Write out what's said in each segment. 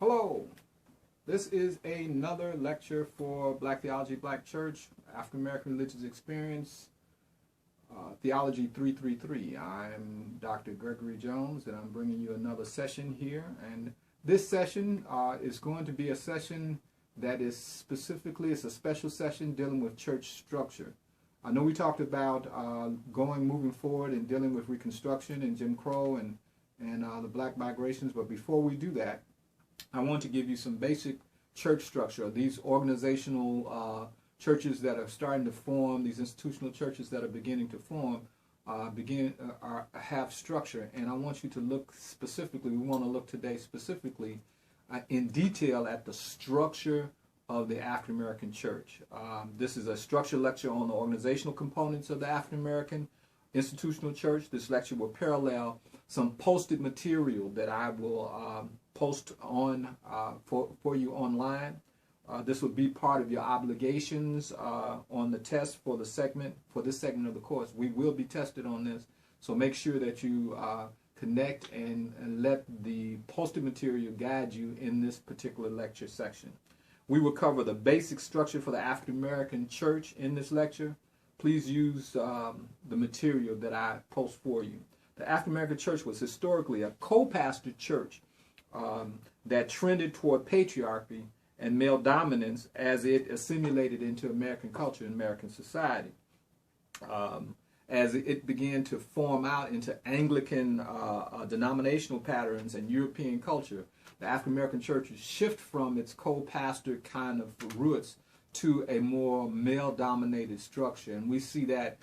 Hello, this is another lecture for Black Theology, Black Church, African American Religious Experience, Theology 333. I'm Dr. Gregory Jones, and I'm bringing you another session here. And this session is going to be a session that is specifically, it's a special session dealing with church structure. I know we talked about moving forward and dealing with Reconstruction and Jim Crow and the Black migrations, but before we do that, I want to give you some basic church structure. These organizational churches that are starting to form, these institutional churches that are beginning to form, have structure. And I want you to look specifically, we want to look today specifically in detail at the structure of the African American church. This is a structure lecture on the organizational components of the African American institutional church. This lecture will parallel some posted material that I will post on for you online. This will be part of your obligations on the test for this segment of the course. We will be tested on this, so make sure that you connect and let the posted material guide you in this particular lecture section. We will cover the basic structure for the African American church in this lecture. Please use the material that I post for you. The African American church was historically a co-pastored church that trended toward patriarchy and male dominance as it assimilated into American culture and American society. As it began to form out into Anglican denominational patterns and European culture, the African American churches shift from its co-pastor kind of roots to a more male-dominated structure, and we see that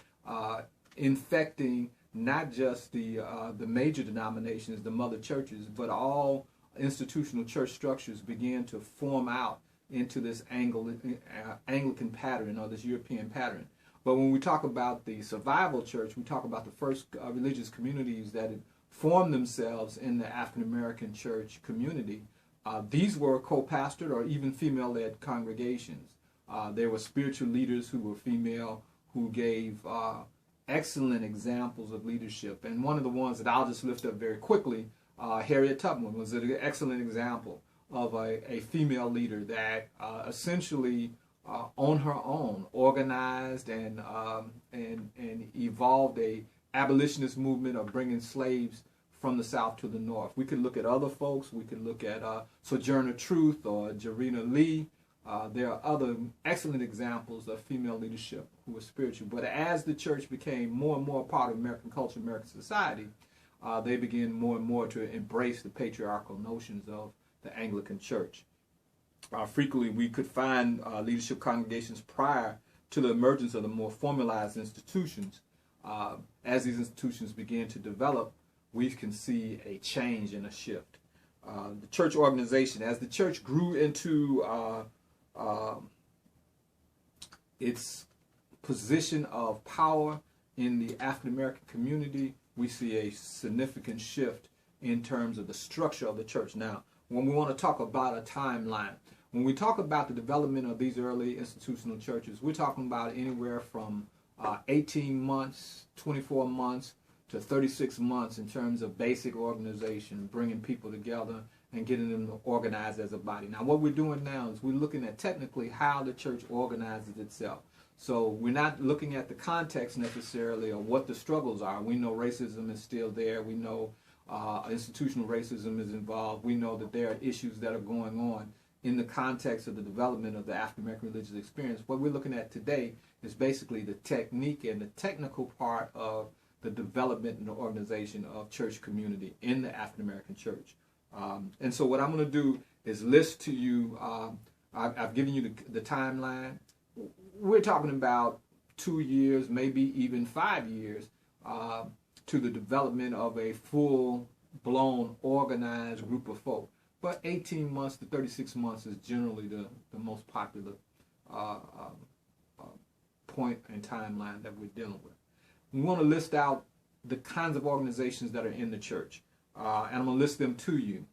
infecting not just the major denominations, the mother churches, but all institutional church structures began to form out into this Anglican pattern or this European pattern. But when we talk about the survival church, we talk about the first religious communities that had formed themselves in the African American church community. These were co-pastored or even female-led congregations. There were spiritual leaders who were female who gave excellent examples of leadership. And one of the ones that I'll just lift up very quickly, Harriet Tubman was an excellent example of a female leader that essentially on her own organized and evolved a abolitionist movement of bringing slaves from the South to the North. We could look at other folks. We could look at Sojourner Truth or Jarena Lee. There are other excellent examples of female leadership who were spiritual. But as the church became more and more a part of American culture, American society, they began more and more to embrace the patriarchal notions of the Anglican church. Frequently, we could find leadership congregations prior to the emergence of the more formalized institutions. As these institutions began to develop, we can see a change and a shift. The church organization, as the church grew into its position of power in the African American community, we see a significant shift in terms of the structure of the church. Now, when we want to talk about a timeline, when we talk about the development of these early institutional churches, we're talking about anywhere from 18 months, 24 months to 36 months in terms of basic organization, bringing people together and getting them organized as a body. Now, what we're doing now is we're looking at technically how the church organizes itself. So we're not looking at the context necessarily of what the struggles are. We know racism is still there. We know institutional racism is involved. We know that there are issues that are going on in the context of the development of the African American religious experience. What we're looking at today is basically the technique and the technical part of the development and the organization of church community in the African American church. And so what I'm going to do is list to you, I've given you the timeline. We're talking about 2 years, maybe even 5 years, to the development of a full-blown organized group of folk. But 18 months to 36 months is generally the most popular point and timeline that we're dealing with. We want to list out the kinds of organizations that are in the church. And I'm going to list them to you.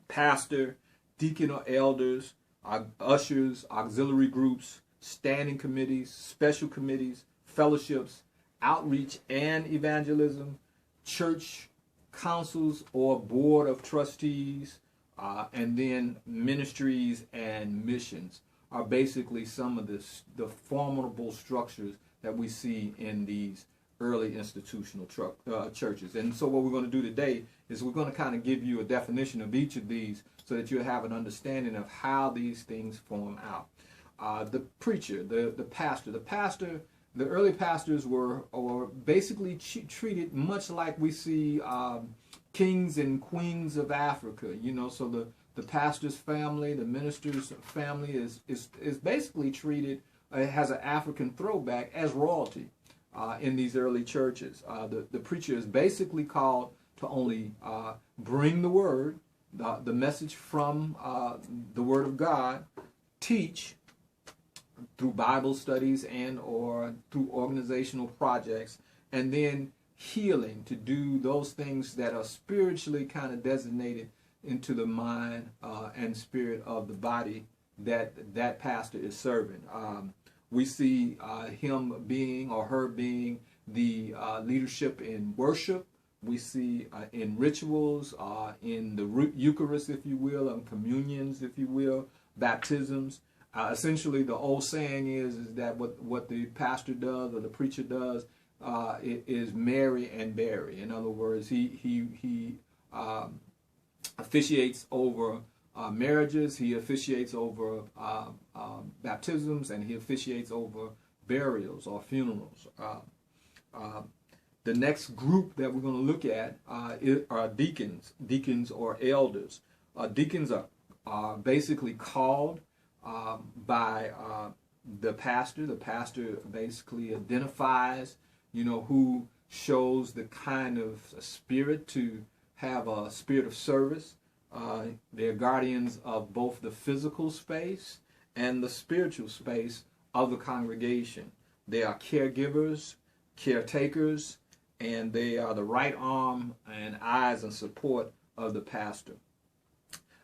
Pastor, deacon or elders, ushers, auxiliary groups, standing committees, special committees, fellowships, outreach and evangelism, church councils or board of trustees, And then ministries and missions are basically some of the formidable structures that we see in these early institutional churches. And so what we're going to do today is we're going to kind of give you a definition of each of these so that you have an understanding of how these things form out. The preacher, the pastor, the early pastors were basically treated much like we see kings and queens of Africa. You know, so the pastor's family, the minister's family is basically treated, has an African throwback as royalty in these early churches. The preacher is basically called to only bring the word, the message from the Word of God, teach through Bible studies and or through organizational projects, and then healing, to do those things that are spiritually kind of designated into the mind and spirit of the body that pastor is serving. We see him being or her being the leadership in worship. We see in rituals, in the Eucharist, if you will, and communions, if you will, baptisms. Essentially, the old saying is that what the pastor does or the preacher does is marry and bury. In other words, he officiates over marriages, he officiates over baptisms, and he officiates over burials or funerals. The next group that we're going to look at are deacons or elders. Deacons are basically called by the pastor. The pastor basically identifies, who shows the kind of spirit to have a spirit of service. They're guardians of both the physical space and the spiritual space of the congregation. They are caregivers, caretakers, and they are the right arm and eyes and support of the pastor.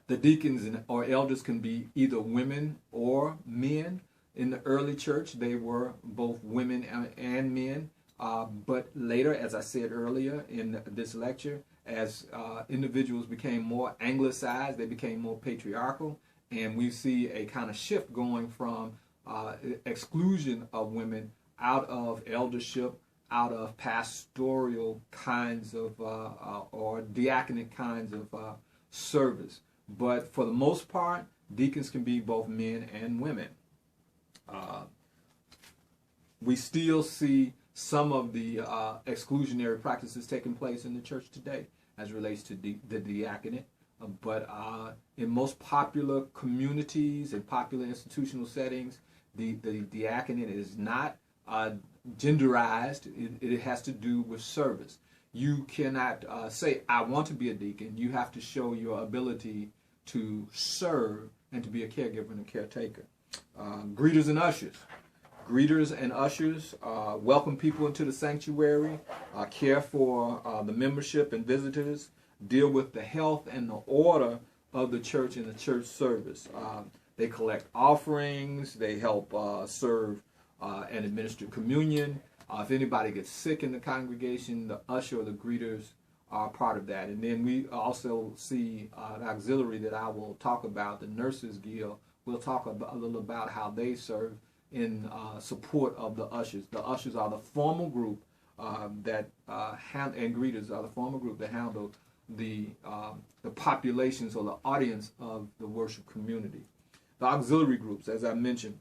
The deacons or elders can be either women or men. In the early church, they were both women and men. But later, as I said earlier in this lecture, as individuals became more anglicized, they became more patriarchal, and we see a kind of shift going from exclusion of women out of eldership, out of pastoral kinds of or diaconate kinds of service. But for the most part, deacons can be both men and women. We still see some of the exclusionary practices taking place in the church today as it relates to the diaconate. But in most popular communities and popular institutional settings, the diaconate is not genderized. It has to do with service. You cannot say, I want to be a deacon. You have to show your ability to serve and to be a caregiver and a caretaker. Greeters and ushers. Greeters and ushers welcome people into the sanctuary, care for the membership and visitors, deal with the health and the order of the church and the church service. They collect offerings, they help serve and administer communion. If anybody gets sick in the congregation, the usher or the greeters are part of that. And then we also see the auxiliary that I will talk about, the Nurses Guild. We'll talk a little about how they serve in support of the ushers. The ushers are the formal group and greeters are the formal group that handle the populations or the audience of the worship community. The auxiliary groups, as I mentioned,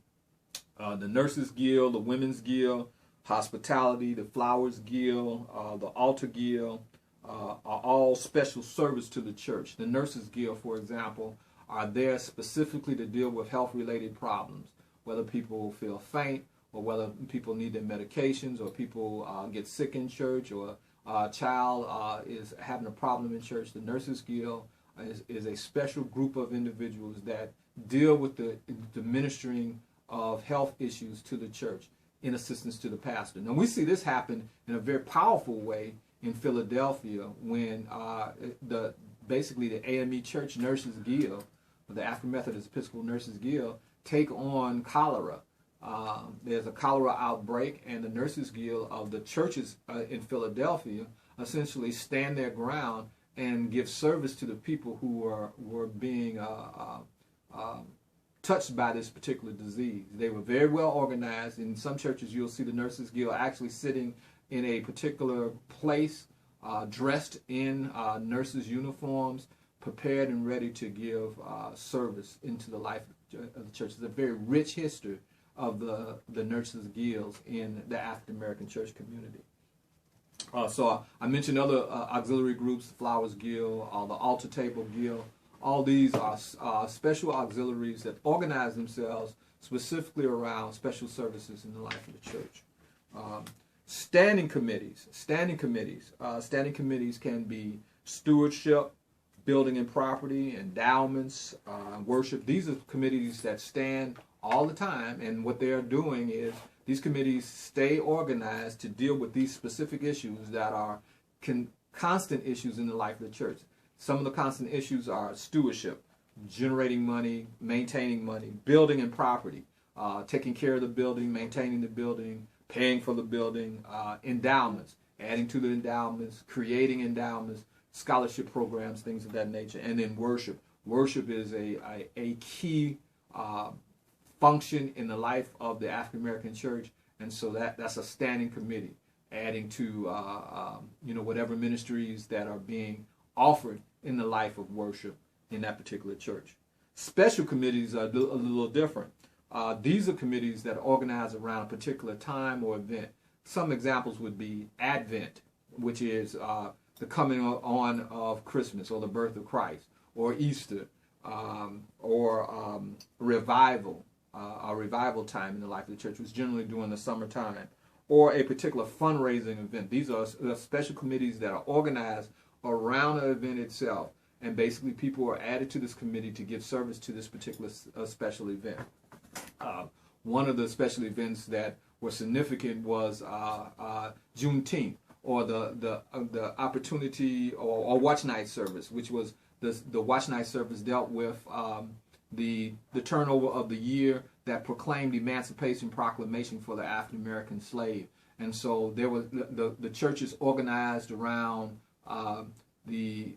the Nurses Guild, the Women's Guild, Hospitality, the Flowers Guild, the Altar Guild, are all special service to the church. The Nurses Guild, for example, are there specifically to deal with health-related problems, whether people feel faint or whether people need their medications or people get sick in church or a child is having a problem in church. The Nurses Guild is a special group of individuals that deal with the ministering of health issues to the church in assistance to the pastor. Now, we see this happen in a very powerful way in Philadelphia when basically the AME Church Nurses Guild, the African Methodist Episcopal Nurses Guild, take on cholera. There's a cholera outbreak, and the Nurses Guild of the churches in Philadelphia essentially stand their ground and give service to the people who were being touched by this particular disease. They were very well organized. In some churches, you'll see the Nurses Guild actually sitting in a particular place, dressed in nurses' uniforms, prepared and ready to give service into the life of the church. It's a very rich history of the Nurses Guilds in the African American church community. So I mentioned other auxiliary groups, the Flowers Guild, the Altar Table Guild. All these are special auxiliaries that organize themselves specifically around special services in the life of the church. Standing committees. Standing committees can be stewardship, building and property, endowments, worship. These are committees that stand all the time, and what they are doing is these committees stay organized to deal with these specific issues that are constant issues in the life of the church. Some of the constant issues are stewardship, generating money, maintaining money, building and property, taking care of the building, maintaining the building, paying for the building, endowments, adding to the endowments, creating endowments, scholarship programs, things of that nature, and then worship. Worship is a key function in the life of the African American church, and so that's a standing committee, adding to whatever ministries that are being offered in the life of worship in that particular church. Special committees are a little different. These are committees that organize around a particular time or event. Some examples would be Advent, which is the coming on of Christmas or the birth of Christ, or Easter, or revival, a revival time in the life of the church, which is generally during the summertime, or a particular fundraising event. These are special committees that are organized around the event itself, and basically people are added to this committee to give service to this particular special event. One of the special events that were significant was Juneteenth, or the opportunity or watch night service, which was the watch night service dealt with the turnover of the year that proclaimed Emancipation Proclamation for the African American slave. And so there was the churches organized around the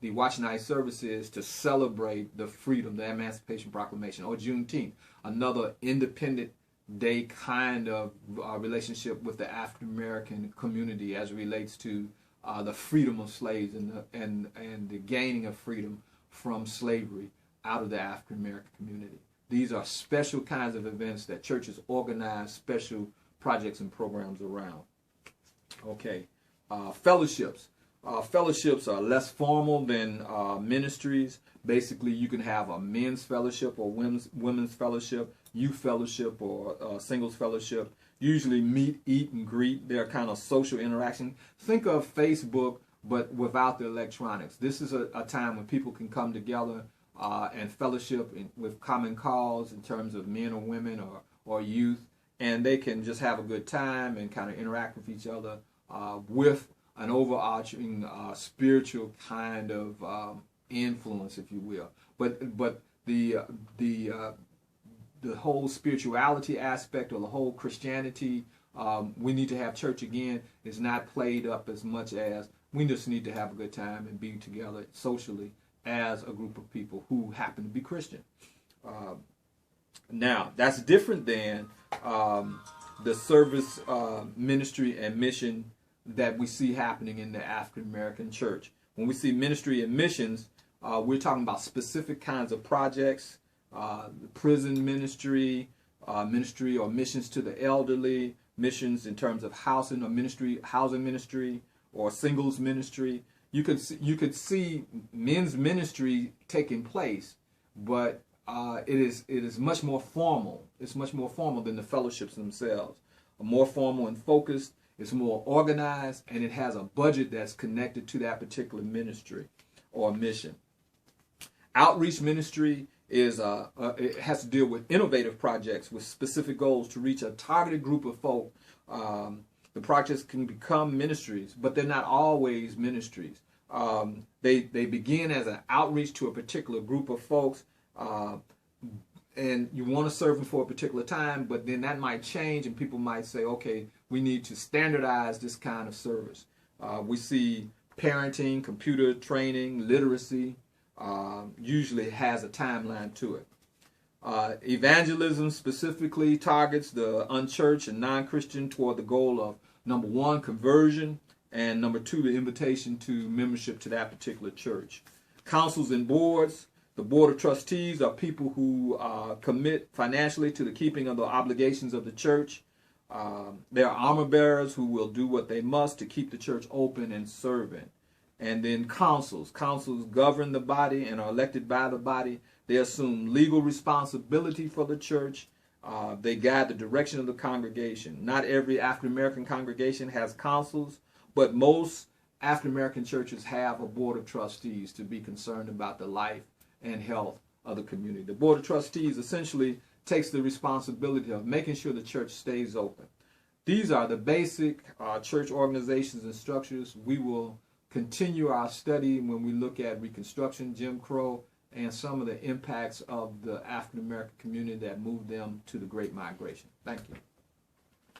watch night services to celebrate the freedom, the Emancipation Proclamation, or Juneteenth, another Independent Day kind of relationship with the African American community as it relates to the freedom of slaves and the gaining of freedom from slavery out of the African American community. These are special kinds of events that churches organize special projects and programs around. Okay, fellowships. Fellowships are less formal than ministries. Basically, you can have a men's fellowship or women's fellowship, youth fellowship or singles fellowship. Usually meet, eat, and greet. They're kind of social interaction. Think of Facebook, but without the electronics. This is a time when people can come together and fellowship with common cause in terms of men or women or youth, and they can just have a good time and kind of interact with each other with an overarching spiritual kind of influence, if you will. But the whole spirituality aspect or the whole Christianity, we need to have church again, is not played up as much as we just need to have a good time and be together socially as a group of people who happen to be Christian. Now, that's different than the service, ministry, and mission that we see happening in the African American church. When we see ministry and missions, we're talking about specific kinds of projects, prison ministry, ministry or missions to the elderly, missions in terms of housing or ministry, housing ministry, or singles ministry. You could see men's ministry taking place, but it is much more formal. It's much more formal than the fellowships themselves. More formal and focused. It's more organized, and it has a budget that's connected to that particular ministry or mission. Outreach ministry is it has to deal with innovative projects with specific goals to reach a targeted group of folk. The projects can become ministries, but they're not always ministries. They begin as an outreach to a particular group of folks, and you want to serve them for a particular time, but then that might change, and people might say, okay, we need to standardize this kind of service. We see parenting, computer training, literacy, usually has a timeline to it. Evangelism specifically targets the unchurched and non-Christian toward the goal of, number one, conversion, and number two, the invitation to membership to that particular church. Councils and boards. The board of trustees are people who commit financially to the keeping of the obligations of the church. There are armor bearers who will do what they must to keep the church open and serving. And then councils. Councils govern the body and are elected by the body. They assume legal responsibility for the church. They guide the direction of the congregation. Not every African American congregation has councils, but most African American churches have a board of trustees to be concerned about the life and health of the community. The board of trustees essentially takes the responsibility of making sure the church stays open. These are the basic church organizations and structures. We will continue our study when we look at Reconstruction, Jim Crow, and some of the impacts of the African American community that moved them to the Great Migration. Thank you.